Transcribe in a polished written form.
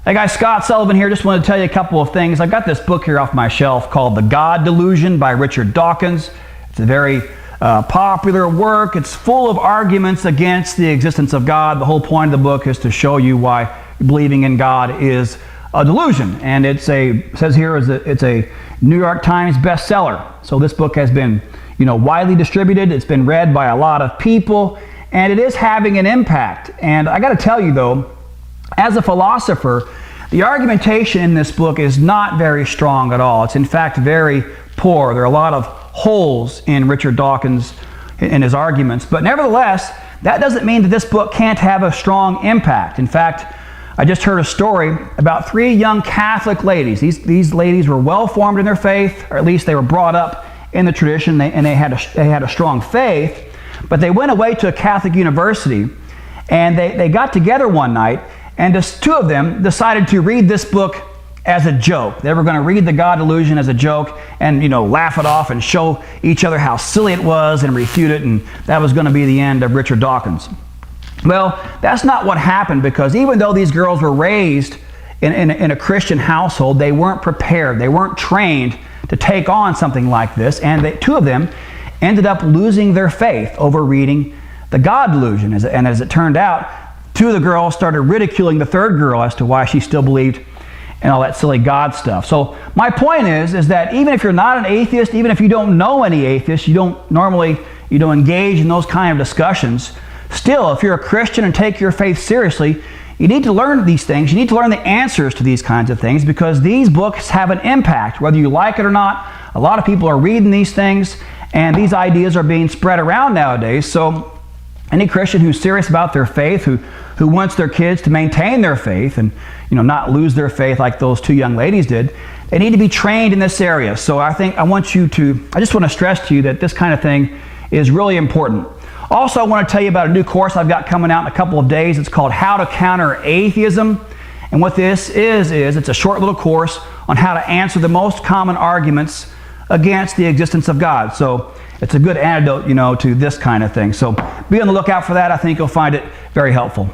Hey guys, Scott Sullivan here. Just wanted to tell you a couple of things. I've got this book here off my shelf called The God Delusion by Richard Dawkins. It's a very popular work. It's full of arguments against the existence of God. The whole point of the book is to show you why believing in God is a delusion. And it says here it's a New York Times bestseller. So this book has been, widely distributed. It's been read by a lot of people, and it is having an impact. And I got to tell you though, as a philosopher, the argumentation in this book is not very strong at all. It's in fact very poor. There are a lot of holes in Richard Dawkins in his arguments. But nevertheless, that doesn't mean that this book can't have a strong impact. In fact, I just heard a story about 3 young Catholic ladies. These ladies were well formed in their faith, or at least they were brought up in the tradition, and they had a strong faith. But they went away to a Catholic university, and they got together one night, and just 2 of them decided to read this book as a joke. They were going to read The God Delusion as a joke and, laugh it off and show each other how silly it was and refute it, and that was going to be the end of Richard Dawkins. Well, that's not what happened, because even though these girls were raised in a Christian household, they weren't prepared. They weren't trained to take on something like this, and 2 of them ended up losing their faith over reading The God Delusion. And as it turned out, 2 of the girls started ridiculing the 3rd girl as to why she still believed in all that silly God stuff. So my point is that even if you're not an atheist, even if you don't know any atheists, you don't normally engage in those kind of discussions, still, if you're a Christian and take your faith seriously, you need to learn these things. You need to learn the answers to these kinds of things, because these books have an impact, whether you like it or not. A lot of people are reading these things, and these ideas are being spread around nowadays. So any Christian who's serious about their faith, who wants their kids to maintain their faith and not lose their faith like those 2 young ladies did, they need to be trained in this area. So I just want to stress to you that this kind of thing is really important. Also, I want to tell you about a new course I've got coming out in a couple of days. It's called How to Counter Atheism. And what this is it's a short little course on how to answer the most common arguments against the existence of God. So it's a good antidote, to this kind of thing. So be on the lookout for that. I think you'll find it very helpful.